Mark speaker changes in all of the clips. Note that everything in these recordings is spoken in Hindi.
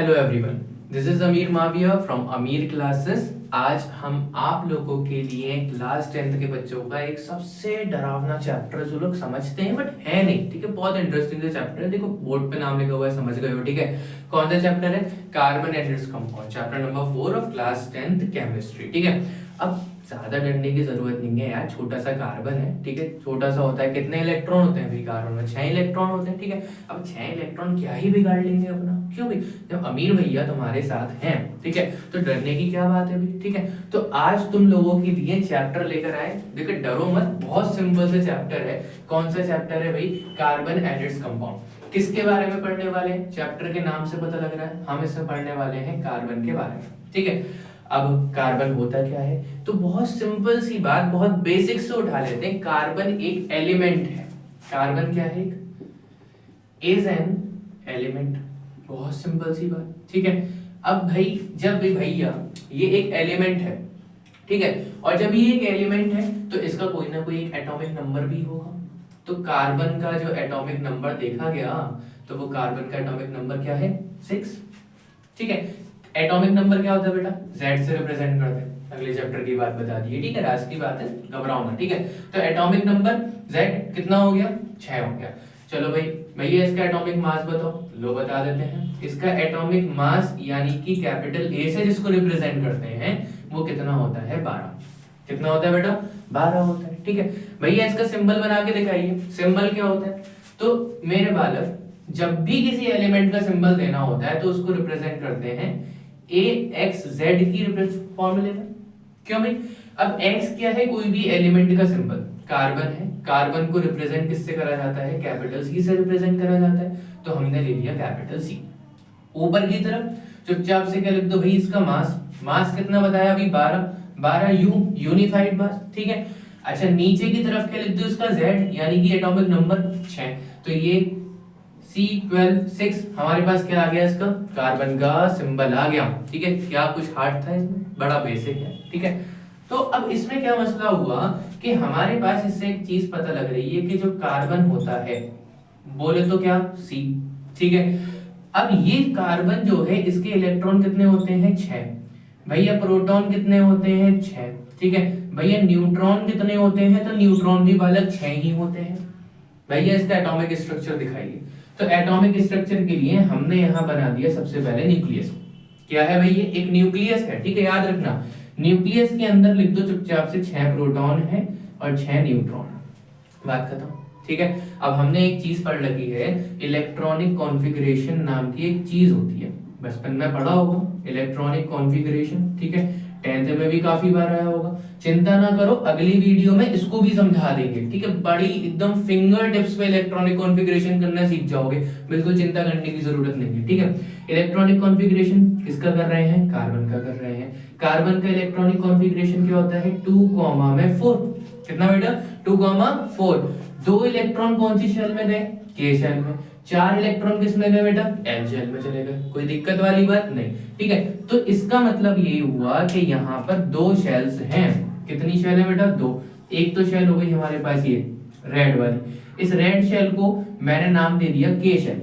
Speaker 1: हेलो एवरीवन, दिस इज अमीर माविया फ्रॉम अमीर क्लासेस। आज हम आप लोगों के लिए क्लास 10th के बच्चों का एक सबसे डरावना चैप्टर जो लोग समझते हैं बट है नहीं, ठीक है। बहुत इंटरेस्टिंग चैप्टर है। देखो बोर्ड पे नाम लिखा हुआ है, समझ गए हो, ठीक है। कौन सा चैप्टर है? Carbon and its compound, chapter number 4 of class 10th chemistry, ठीक है। अब ज्यादा डरने की जरूरत नहीं है यार, छोटा सा कार्बन है, ठीक है। छोटा सा होता है, कितने इलेक्ट्रॉन होते हैं भाई कार्बन में? 6 इलेक्ट्रॉन होते हैं, ठीक है। अब 6 इलेक्ट्रॉन क्या ही बिगाड़ लेंगे अपना, क्यों भाई? जब अमीर भैया तुम्हारे साथ हैं, ठीक है, तो डरने की क्या बात है भाई, ठीक है। तो आज तुम लोगों के लिए चैप्टर लेकर आए। देखो डरो मत, बहुत सिंपल से चैप्टर है। कौन सा चैप्टर है भाई? Carbon and its compound. किसके बारे में पढ़ने वाले हैं? चैप्टर के नाम से पता लग रहा है, हम इसमें पढ़ने वाले हैं कार्बन के बारे में, ठीक है। अब कार्बन होता क्या है? तो बहुत सिंपल सी बात, बहुत बेसिक से उठा लेते हैं। कार्बन एक एलिमेंट है। कार्बन क्या है? Is an element. बहुत सिंपल सी बात, ठीक है। अब भाई जब भी भैया ये एक एलिमेंट है, ठीक है, और जब ये एक एलिमेंट है तो इसका कोई ना कोई एक एटॉमिक नंबर भी होगा। तो कार्बन का जो एटॉमिक नंबर देखा गया, तो वो कार्बन का एटॉमिक नंबर क्या है? 6, ठीक है। एटॉमिक नंबर क्या होता है बेटा? Z से रिप्रेजेंट करते हैं। अगले चैप्टर की बात बता दी है, ठीक है। राज की बात है, घबराओ ना, ठीक है। तो एटॉमिक नंबर Z कितना हो गया? 6 हो गया। चलो भाई, भैया इसका एटॉमिक मास बताओ। लो बता देते हैं। इसका एटॉमिक मास यानी कि कैपिटल A से जिसको रिप्रेजेंट करते हैं वो कितना होता है? 12। कितना होता है बेटा? 12 होता है, ठीक है। भैया इसका सिंबल बना के दिखाइए। सिंबल क्या होता है? तो मेरे बालक, जब भी किसी एलिमेंट का सिंबल देना होता है तो उसको रिप्रेजेंट करते हैं AXZ की फॉर्मूले में। क्यों भाई? अब X क्या है? कोई भी एलिमेंट का सिंबल। कार्बन है, कार्बन को रिप्रेजेंट किससे करा जाता है? कैपिटल C से रिप्रेजेंट करा जाता है, तो हमने ले लिया कैपिटल C। ऊपर की तरफ चुपचाप से क्या लिख दो भाई? इसका मास। मास कितना बताया अभी? 12 यूनिफाइड मास, ठीक है। अच्छा नीचे की तरफ क्या लिख दो? इसका Z यानी कि एटॉमिक नंबर 6। तो ये C12 6 हमारे पास क्या आ गया? इसका कार्बन का सिंबल आ गया, ठीक है। क्या कुछ हार्ड था इसमें? बड़ा बेसिक है, ठीक है। तो अब इसमें क्या मसला हुआ कि हमारे पास इससे एक चीज पता लग रही है कि जो कार्बन होता है, बोले तो क्या? C, ठीक है। अब ये कार्बन जो है इसके इलेक्ट्रॉन कितने होते हैं? 6। भैया प्रोटॉन कितने होते हैं? 6, ठीक है। भैया न्यूट्रॉन कितने होते हैं? तो न्यूट्रॉन भी बालक 6 ही होते हैं। भैया इसका एटॉमिक स्ट्रक्चर दिखाइए। तो एटॉमिक स्ट्रक्चर के लिए हमने यहां बना दिया सबसे पहले न्यूक्लियस। क्या है भैया? एक न्यूक्लियस है, ठीक है। याद रखना, न्यूक्लियस के अंदर लिख दो चुपचाप से 6 प्रोटॉन है और 6 न्यूट्रॉन। बात खत्म, ठीक है। अब हमने एक चीज पढ़ लगी है, इलेक्ट्रॉनिक कॉन्फ़िगरेशन नाम की एक चीज होती है। बचपन में पढ़ा होगा इलेक्ट्रॉनिक कॉन्फ़िगरेशन, ठीक है। 10th में भी काफी बार आया होगा। चिंता ना करो, अगली वीडियो में इसको भी समझा देंगे, ठीक है। बड़ी एकदम फिंगर टिप्स पे इलेक्ट्रॉनिक कॉन्फ़िगरेशन करना सीख जाओगे, बिल्कुल चिंता करने की जरूरत नहीं है, ठीक है। इलेक्ट्रॉनिक कॉन्फ़िगरेशन किसका कर रहे हैं? कार्बन का कर रहे हैं। कार्बन का इलेक्ट्रॉनिक कॉन्फ़िगरेशन क्या होता है? 2, 4। कितना बेटा? 2, 4। 2 इलेक्ट्रॉन कौन सी शेल में गए? K शेल में। 4 इलेक्ट्रॉन किस में गए बेटा? L शेल में चले गए। कोई दिक्कत वाली बात नहीं, ठीक है। तो इसका मतलब ये हुआ कि यहाँ पर 2 शेल्स हैं। कितनी शेल है बेटा? 2। एक तो शेल हो गई हमारे पास ये रेड वाली। इस रेड शेल को मैंने नाम दे दिया K शेल।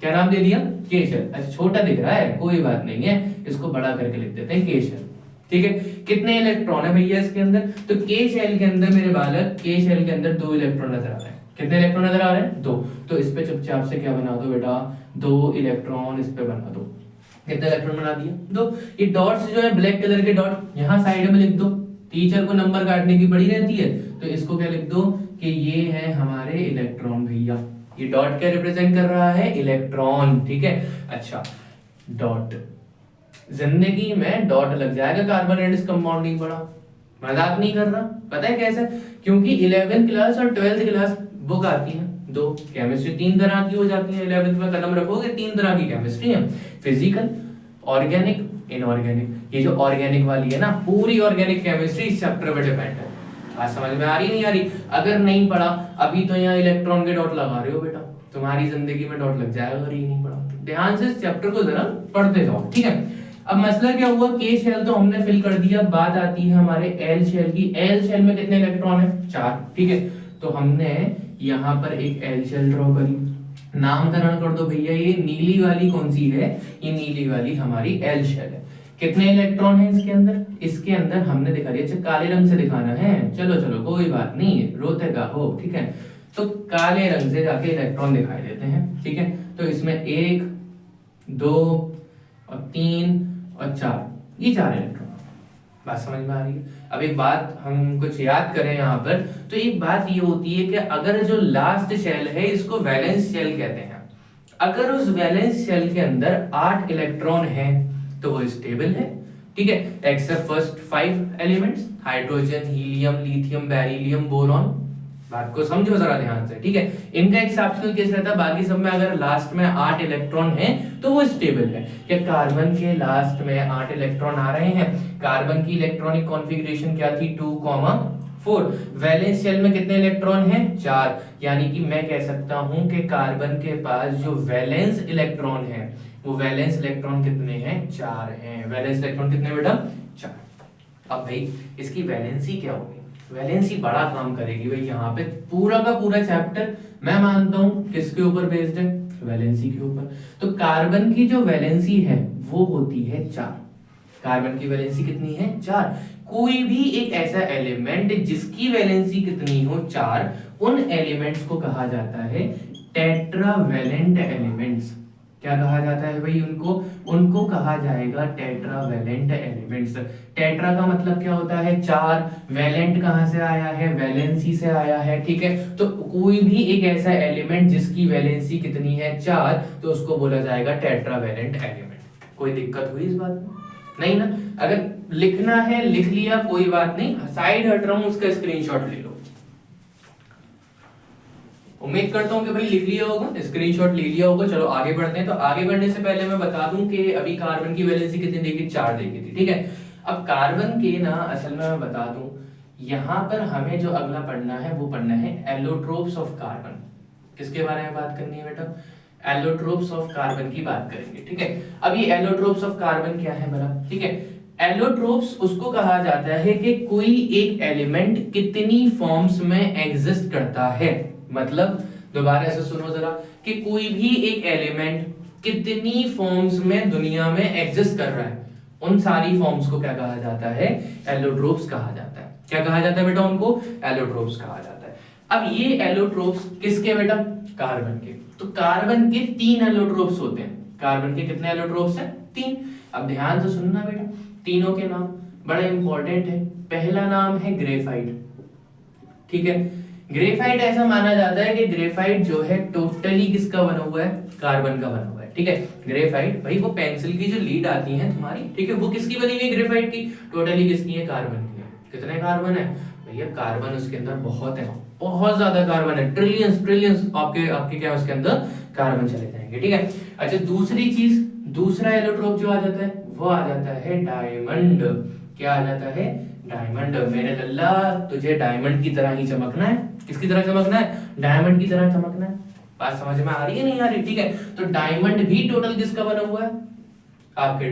Speaker 1: क्या नाम दे दिया? K shell. अच्छा छोटा दिख रहा है, कोई बात नहीं है, इसको बड़ा करके लिख देते हैं K शेल, ठीक है। कितने इलेक्ट्रॉन है भैया इसके अंदर? तो K शेल के अंदर मेरे बालक, K शेल के अंदर 2 इलेक्ट्रॉन नजर आ रहे हैं। कितने इलेक्ट्रॉन नजर आ रहे हैं? 2। तो इस पे चुपचाप से क्या बना दो बेटा? 2 इलेक्ट्रॉन इस पे बना दो। कितने इलेक्ट्रॉन बना दिया? 2। ये डॉट्स जो है ब्लैक कलर के डॉट यहाँ साइड में लिख दो। टीचर को नंबर काटने की बड़ी रहती है, तो इसको क्या लिख दो कि ये है हमारे इलेक्ट्रॉन भैया। ये डॉट क्या रिप्रेजेंट कर रहा है? इलेक्ट्रॉन, ठीक है। अच्छा डॉट, जिंदगी में डॉट लग जाएगा कार्बन एंड कंपाउंडिंग, बड़ा मजाक नहीं कर रहा। पता है कैसे? क्योंकि 11th क्लास और 12th क्लास बुक आती है 2। केमिस्ट्री 3 तरह की हो जाती है। 11th में कदम रखोगे 3 तरह की केमिस्ट्री है, फिजिकल, ऑर्गेनिक, इनऑर्गेनिक। ये जो ऑर्गेनिक वाली है ना, पूरी ऑर्गेनिक केमिस्ट्री इस चैप्टर पे डिपेंड है। आज समझ में आ रही नहीं आ रही? अगर नहीं पढ़ा अभी तो यहाँ इलेक्ट्रॉन के डॉट लगा रहे हो बेटा, तुम्हारी जिंदगी में डॉट लग जाएगा अगर ये नहीं पढ़ा। ध्यान से इस चैप्टर को जरा पढ़ते जाओ, ठीक है। अब मसला क्या हुआ? K शेल तो हमने फिल कर दिया। बात आती है हमारे L शेल की। L शेल में कितने इलेक्ट्रॉन है? 4, ठीक है। तो हमने यहाँ पर एक L शेल ड्रॉ करी। नामकरण कर दो भैया, ये नीली वाली कौन सी है, ये नीली वाली हमारी एल शेल है। कितने इलेक्ट्रॉन है इसके अंदर, इसके अंदर हमने दिखा दिया, अच्छा काले रंग से दिखाना है, चलो चलो कोई बात नहीं है, रोते का हो, ठीक है, तो काले रंग से जाके इलेक्ट्रॉन दिखाई देते हैं, ठीक है। तो इसमें 1 2 और 3 और 4, ये 4 इलेक्ट्रॉन। बात समझ में आ रही है। अब एक बात हम कुछ याद करें यहाँ पर, तो एक बात ये होती है कि अगर जो लास्ट शेल है इसको वैलेंस शेल कहते हैं, अगर उस वैलेंस शेल के अंदर 8 इलेक्ट्रॉन है तो वो स्टेबल है, ठीक है, accept first 5 elements, hydrogen, helium, lithium, beryllium, boron. बात को समझो जरा ध्यान से, ठीक है। इनका एक्सेप्शनल केस रहता है, बाकी सब में अगर लास्ट में 8 इलेक्ट्रॉन है तो वो स्टेबल है। क्या कार्बन के लास्ट में 8 इलेक्ट्रॉन आ रहे हैं, कार्बन की इलेक्ट्रॉनिक कॉन्फ़िगरेशन क्या थी, 2,4। वैलेंस शेल में कितने इलेक्ट्रॉन हैं, 4, यानी कि मैं कह सकता हूं कि कार्बन के पास जो वैलेंस इलेक्ट्रॉन है वो वैलेंस इलेक्ट्रॉन कितने हैं, 4 हैं। वैलेंस इलेक्ट्रॉन कितने बेटा, 4। अब भाई इसकी वैलेंसी क्या होगी, वैलेंसी बड़ा काम करेगी भाई। यहाँ पे पूरा का पूरा चैप्टर मैं मानता हूँ किसके ऊपर बेस्ड है, वैलेंसी के ऊपर। तो कार्बन की जो वैलेंसी है वो होती है 4। कार्बन की वैलेंसी कितनी है, 4। कोई भी एक ऐसा एलिमेंट जिसकी वैलेंसी कितनी हो, 4, उन एलिमेंट्स को कहा जाता है टेट्रावैलेंट एलिमेंट्स। क्या कहा जाता है भाई उनको, उनको कहा जाएगा टेट्रावैलेंट एलिमेंट्स। टेट्रा का मतलब क्या होता है, 4, वैलेंट कहां से आया है, वैलेंसी से आया है, ठीक है। तो कोई भी एक ऐसा एलिमेंट जिसकी वैलेंसी कितनी है, 4, तो उसको बोला जाएगा टेट्रावैलेंट एलिमेंट। कोई दिक्कत हुई इस बात में, नहीं ना। अगर लिखना है लिख लिया, कोई बात नहीं, साइड हट रहा हूं, उसका स्क्रीनशॉट ले लो। उम्मीद करता हूं कि भाई लिख लिया होगा, स्क्रीनशॉट ले लिया होगा। चलो आगे बढ़ते हैं। तो आगे बढ़ने से पहले मैं बता दूं कि अभी कार्बन की वैलेंसी कितनी देखी, 4 देखी थी, ठीक है। अब कार्बन के ना असल में मैं बता दूं, यहां पर हमें जो अगला पढ़ना है वो पढ़ना है एलोट्रोप्स ऑफ कार्बन। किसके बारे में बात करनी है बेटा, एलोट्रोप्स ऑफ कार्बन की बात करेंगे, ठीक है। अब ये एलोट्रोप्स ऑफ कार्बन क्या है बड़ा, ठीक है। एलोट्रोप्स उसको कहा जाता है कि कोई एक एलिमेंट कितनी फॉर्म्स में एग्जिस्ट करता है। मतलब दोबारा से सुनो जरा, कि कोई भी एक एलिमेंट कितनी फॉर्म्स में दुनिया में एग्जिस्ट कर रहा है, उन सारी फॉर्म्स को क्या कहा जाता है, एलोट्रोप्स कहा जाता है। क्या कहा जाता है बेटा उनको, एलोट्रोप्स कहा जाता है। अब ये एलोट्रोप्स किसके बेटा, कार्बन के। तो कार्बन के 3 एलोट्रोप्स होते हैं। कार्बन के कितने एलोट्रोप्स हैं, 3। अब ध्यान से सुनना बेटा, तीनों के नाम बड़े इंपॉर्टेंट है। पहला नाम है ग्रेफाइट, ठीक है। ग्रेफाइट ऐसा माना जाता है कि ग्रेफाइट जो है टोटली किसका बना हुआ है, कार्बन का बना हुआ है, ठीक है। ग्रेफाइट भाई वो पेंसिल की जो लीड आती है तुम्हारी, ठीक है, वो किसकी बनी हुई है, ग्रेफाइट की। टोटली किसकी है, कार्बन की है। कितने कार्बन है भैया, कार्बन उसके अंदर बहुत है, बहुत ज्यादा कार्बन है, ट्रिलियंस ट्रिलियंस आपके आपके क्या उसके अंदर कार्बन चले जाएंगे, ठीक है। अच्छा दूसरी चीज, दूसरा एलोट्रोप जो आ जाता है वो आ जाता है डायमंड। क्या आ जाता है, डायमंड। मेरे लल्ला तुझे डायमंड की तरह ही चमकना है। किसकी तरह चमकना है, डायमंड की तरह चमकना है। बात समझ में आ रही है नहीं आ रही, ठीक है। तो डायमंड भी टोटल किसका बना हुआ है, आपके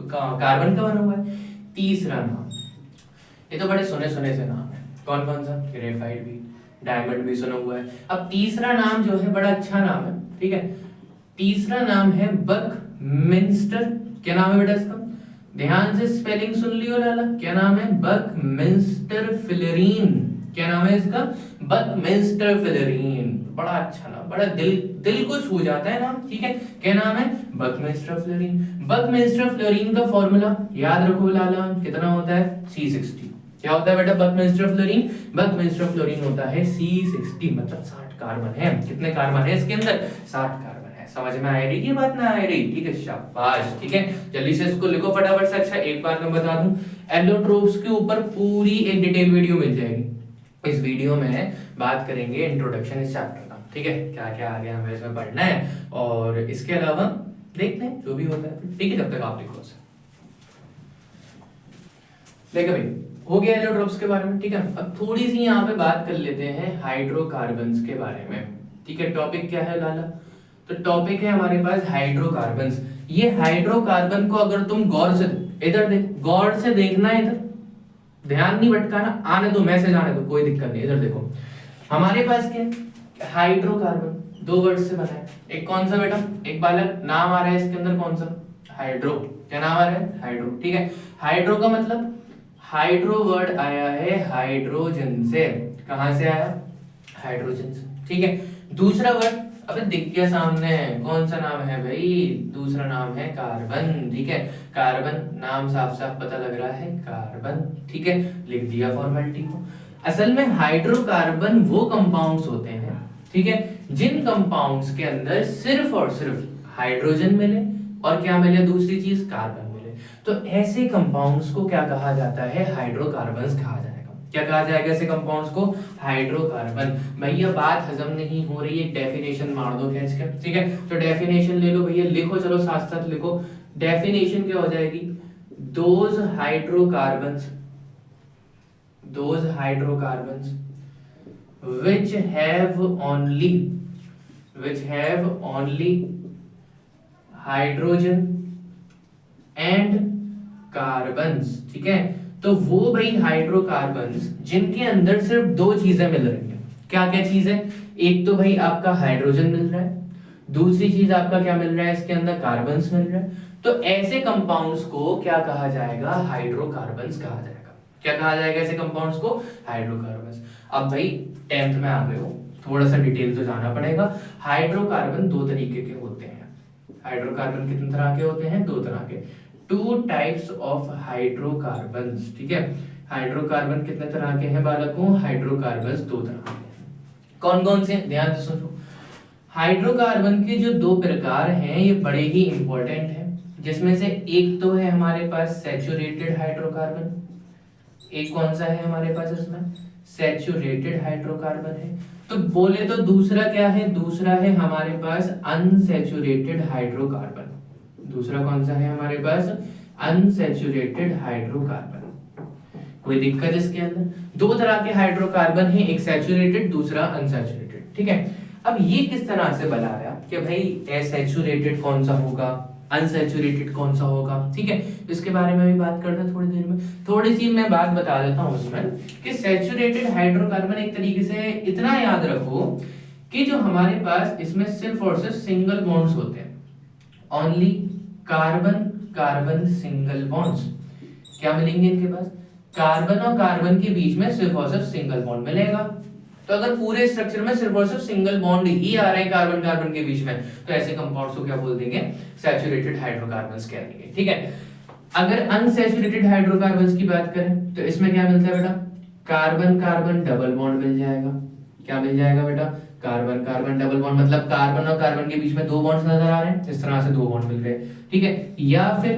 Speaker 1: कार्बन का बना हुआ है। तीसरा नाम, ये तो बड़े सुने सुने से नाम है, कौन कौन सा, ग्रेफाइट भी, डायमंड भी सुना हुआ है। अब तीसरा नाम जो है बड़ा अच्छा नाम है, ठीक है। तीसरा नाम है बकमिंस्टर। क्या नाम है बेटा इसका, ध्यान से स्पेलिंग सुन लियो लाला। क्या नाम है, बकमिंस्टर फिलरीन। क्या नाम है इसका, बकमिंस्टर फिलरीन। बड़ा अच्छा नाम, बड़ा दिल को छू जाता है नाम, ठीक है। क्या नाम है, बकमिंस्टर फिलरीन। बकमिंस्टर फिलरीन का फॉर्मूला याद रखो लाला, कितना होता है, C60। क्या होता है बेटा बकमिंस्टर फ्लोरीन, बकमिंस्टर फ्लोरीन होता है C60, मतलब 60 कार्बन है। कितने कार्बन है इसके अंदर, 60 कार्बन है। समझ में आ रही है बात, ना आ रही, ठीक है, शाबाश, ठीक है। जल्दी से इसको लिखो फटाफट से। अच्छा एक बात मैं बता दूं, एलोट्रोप्स के ऊपर पूरी एक डिटेल वीडियो मिल जाएगी। इस वीडियो में बात करेंगे इंट्रोडक्शन इस चैप्टर का, ठीक है, क्या क्या आगे हमें इसमें पढ़ना है, और इसके अलावा देखते हैं जो भी होता है, ठीक है। जब तक आप लिखो देखो भाई, हो गया एलोट्रोप्स के बारे में, ठीक है। अब थोड़ी सी यहाँ पे बात कर लेते हैं हाइड्रोकार्बन्स के बारे में, ठीक है। टॉपिक क्या है लाला, तो टॉपिक है हमारे पास हाइड्रोकार्बन्स। ये हाइड्रोकार्बन को अगर तुम गौर से, इधर देख, गौर से देखना है, इधर ध्यान नहीं भटकाना, आने दो मैसेज आने दो, कोई दिक्कत नहीं। इधर देखो हमारे पास क्या है, हाइड्रोकार्बन। दो वर्ड से बना है। एक कौन सा बेटा, एक बालक नाम आ रहा है इसके अंदर कौन सा, हाइड्रो। क्या नाम आ रहा है, हाइड्रो। ठीक है, हाइड्रो का मतलब हाइड्रो वर्ड आया है हाइड्रोजन से। कहां से आया, हाइड्रोजन से। ठीक है, दूसरा वर्ड अबे दिख गया सामने, कौन सा नाम है भाई, दूसरा नाम है कार्बन। ठीक है, कार्बन नाम साफ साफ पता लग रहा है, कार्बन। ठीक है, लिख दिया फॉर्मेलिटी को। असल में हाइड्रोकार्बन वो कंपाउंड्स होते हैं, ठीक है, जिन कंपाउंड्स के अंदर सिर्फ और सिर्फ हाइड्रोजन मिले और क्या मिले, दूसरी चीज कार्बन मिले। तो ऐसे कंपाउंड्स को क्या कहा जाता है, हाइड्रोकार्बन्स कहा जाएगा। क्या कहा जाएगा ऐसे कंपाउंड्स को, हाइड्रोकार्बन। भैया बात हजम नहीं हो रही है, डेफिनेशन मार दो खींच के। ठीक है, तो डेफिनेशन ले लो भैया, लिखो, चलो साथ साथ लिखो। डेफिनेशन क्या हो जाएगी, those hydrocarbons which have only hydrogen and carbons. ठीक है, तो वो भाई हाइड्रोकार्बन्स जिनके अंदर सिर्फ दो चीजें मिल रही हैं। क्या क्या चीज है, एक तो भाई आपका हाइड्रोजन मिल रहा है, दूसरी चीज आपका क्या मिल रहा है, इसके अंदर कार्बन्स मिल रहा है। तो ऐसे कंपाउंड्स को क्या कहा जाएगा, हाइड्रोकार्बन्स कहा जाएगा। क्या कहा जाएगा ऐसे कंपाउंड्स को, हाइड्रोकार्बन्स। अब भाई 10th में आ गए हो, थोड़ा सा डिटेल तो जाना पड़ेगा। हाइड्रोकार्बन दो तरीके के होते हैं। हाइड्रोकार्बन कितने तरह के होते हैं, दो तरह के, टू टाइप्स ऑफ हाइड्रोकार्बन्स। ठीक है, हाइड्रोकार्बन कितने तरह के हैं बालकों, हाइड्रोकार्बन्स दो तरह के हैं। कौन कौन से, ध्यान से सुनो। हाइड्रोकार्बन के जो दो प्रकार हैं ये बड़े ही इंपॉर्टेंट हैं, जिसमें से एक तो है हमारे पास सैचुरेटेड हाइड्रोकार्बन। एक कौन सा है हमारे पास इसमें, सैचुरेटेड हाइड्रोकार्बन है। तो बोले तो दूसरा क्या है, दूसरा है हमारे पास अनसैचुरेटेड हाइड्रोकार्बन। दूसरा कौन सा है हमारे पास, अनसैचुरेटेड हाइड्रोकार्बन। कोई दिक्कत इसके अंदर, दो तरह के हाइड्रोकार्बन है, एक सैचुरेटेड दूसरा अनसैचुरेटेड। ठीक है, अब ये किस तरह से बना रहा कि भाई असैचुरेटेड कौन सा होगा, अनसैचुरेटेड कौन सा होगा। ठीक है, इसके बारे में भी बात करते हैं थोड़ी देर में। थोड़ी सी मैं बात बता देता हूं उसमें कि सैचुरेटेड हाइड्रोकार्बन एक तरीके से इतना याद रखो कि जो हमारे पास इसमें सिर्फ और सिर्फ सिंगल बॉन्ड्स होते हैं, only carbon carbon single bonds. क्या मिलेंगे इनके पास, कार्बन और कार्बन के बीच में सिर्फ और सिर्फ सिंगल बॉन्ड मिलेगा। तो अगर पूरे स्ट्रक्चर में सिर्फ और सिर्फ सिंगल बॉन्ड ही आ रहे हैं कार्बन कार्बन के बीच में, तो ऐसे कंपाउंड्स को क्या बोल देंगे, सैचुरेटेड हाइड्रोकार्बन्स कह देंगे। ठीक है, अगर अनसैचुरेटेड हाइड्रोकार्बन्स की बात करें तो इसमें क्या मिलता है बेटा, कार्बन कार्बन डबल बॉन्ड मिल जाएगा। क्या मिल जाएगा बेटा, कार्बन कार्बन डबल बॉन्ड, मतलब कार्बन और कार्बन के बीच में दो बॉन्ड्स नजर आ रहे हैं, इस तरह से दो बॉन्ड मिल रहे हैं। ठीक है, या फिर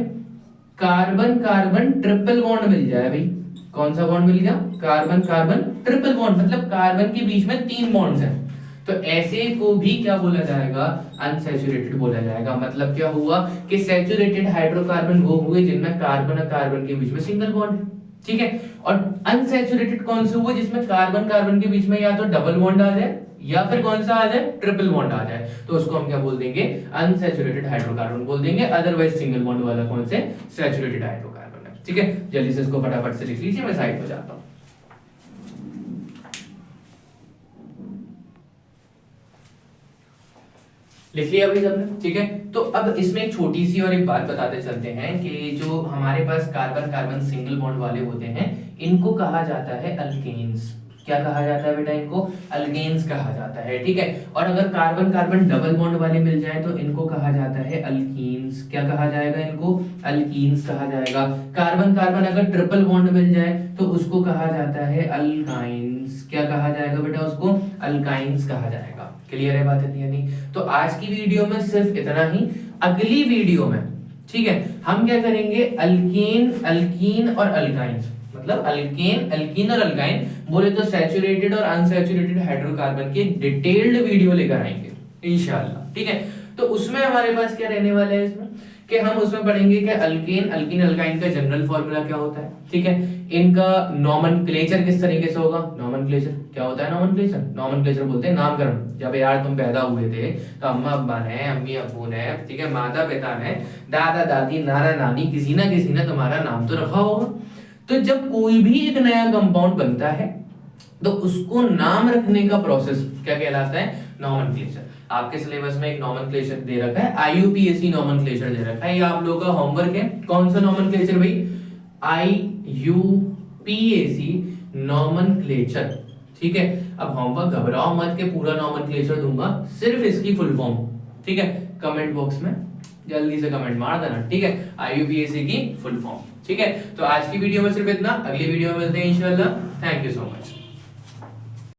Speaker 1: कार्बन कार्बन ट्रिपल बॉन्ड मिल जाए भाई। कौन सा बॉन्ड मिल गया, कार्बन कार्बन ट्रिपल बॉन्ड, मतलब कार्बन के बीच में तीन बॉन्ड्स हैं। तो ऐसे को भी क्या बोला जाएगा, अनसैचुरेटेड बोला जाएगा। मतलब क्या हुआ कि सैचुरेटेड हाइड्रोकार्बन वो हुए जिनमें कार्बन और कार्बन के बीच में सिंगल बॉन्ड। ठीक है, और अनसैचुरेटेड कौन से हुए, जिसमें कार्बन कार्बन के बीच में या तो डबल बॉन्ड आ जाए या फिर कौन सा आ जाए, ट्रिपल बॉन्ड आ जाए। तो उसको हम क्या बोल देंगे, अनसैचुरेटेड हाइड्रोकार्बन बोल देंगे। अदरवाइज सिंगल बॉन्ड वाला कौन से, सैचुरेटेड हाइड्रोकार्बन है। ठीक है, जल्दी से इसको फटाफट से लिख लीजिए, मैं साइड पे जाता हूं। लिख लिया अभी सबने। ठीक है, तो अब इसमें एक छोटी सी और एक बात बताते चलते हैं कि जो हमारे पास कार्बन कार्बन सिंगल बॉन्ड वाले होते हैं इनको कहा जाता है अल्केन्स। क्या कहा जाता है बेटा, इनको अल्केन्स कहा जाता है। ठीक है, और अगर कार्बन कार्बन डबल बॉन्ड वाले मिल जाए तो इनको कहा जाता है अल्कीन्स। क्या कहा जाएगा, इनको अल्कीन्स कहा जाएगा। कार्बन कार्बन अगर ट्रिपल बॉन्ड मिल जाए तो उसको कहा जाता है अल्काइंस। क्या कहा जाएगा बेटा, उसको अल्काइंस कहा जाएगा। क्लियर है बात, इतनी नहीं। तो आज की वीडियो में सिर्फ इतना ही। अगली वीडियो में, ठीक है, हम क्या करेंगे, अल्केन अल्कीन और अल्काइंस, मतलब अल्केन अल्कीन और अल्काइन बोले तो सैचुरेटेड और अनसैचुरेटेड हाइड्रोकार्बन की डिटेल्ड वीडियो लेकर आएंगे इंशाल्लाह। ठीक है, तो उसमें हमारे पास क्या रहने वाला है इसमें कि हम उसमें पढ़ेंगे कि अल्केन अल्कीन अल्काइन का जनरल फॉर्मूला क्या होता है। ठीक है, इनका नॉमेनक्लेचर किस तरीके से होगा। नॉमेनक्लेचर क्या होता है, नॉमेनक्लेचर, नॉमेनक्लेचर बोलते हैं नामकरण। जब यार तुम पैदा हुए थे तो अम्मा अब्बा ने, अम्मी अब्बू ने, ठीक है, माता पिता ने, दादा दादी, नाना नानी, किसी ना किसी ने तुम्हारा नाम तो रखा होगा। तो जब कोई भी एक नया कंपाउंड बनता है तो उसको नाम रखने का प्रोसेस क्या कहलाता है, नॉमेनक्लेचर। आपके सिलेबस में एक नॉमेनक्लेचर दे रखा है, आईयूपीएसी नॉमेनक्लेचर दे रखा है, ये आप लोगों का होमवर्क है। कौन सा नॉमेनक्लेचर भाई? आईयूपीएसी नॉमेनक्लेचर, ठीक है। अब होमवर्क घबराओ मत के पूरा नॉमेनक्लेचर दूंगा, सिर्फ इसकी फुल फॉर्म, ठीक है। कमेंट बॉक्स में जल्दी से कमेंट मार देना, ठीक है, आईयूपीएसी की फुल फॉर्म, ठीक है। तो आज की वीडियो में सिर्फ इतना, अगली वीडियो में मिलते हैं इंशाल्लाह। Thank you so much.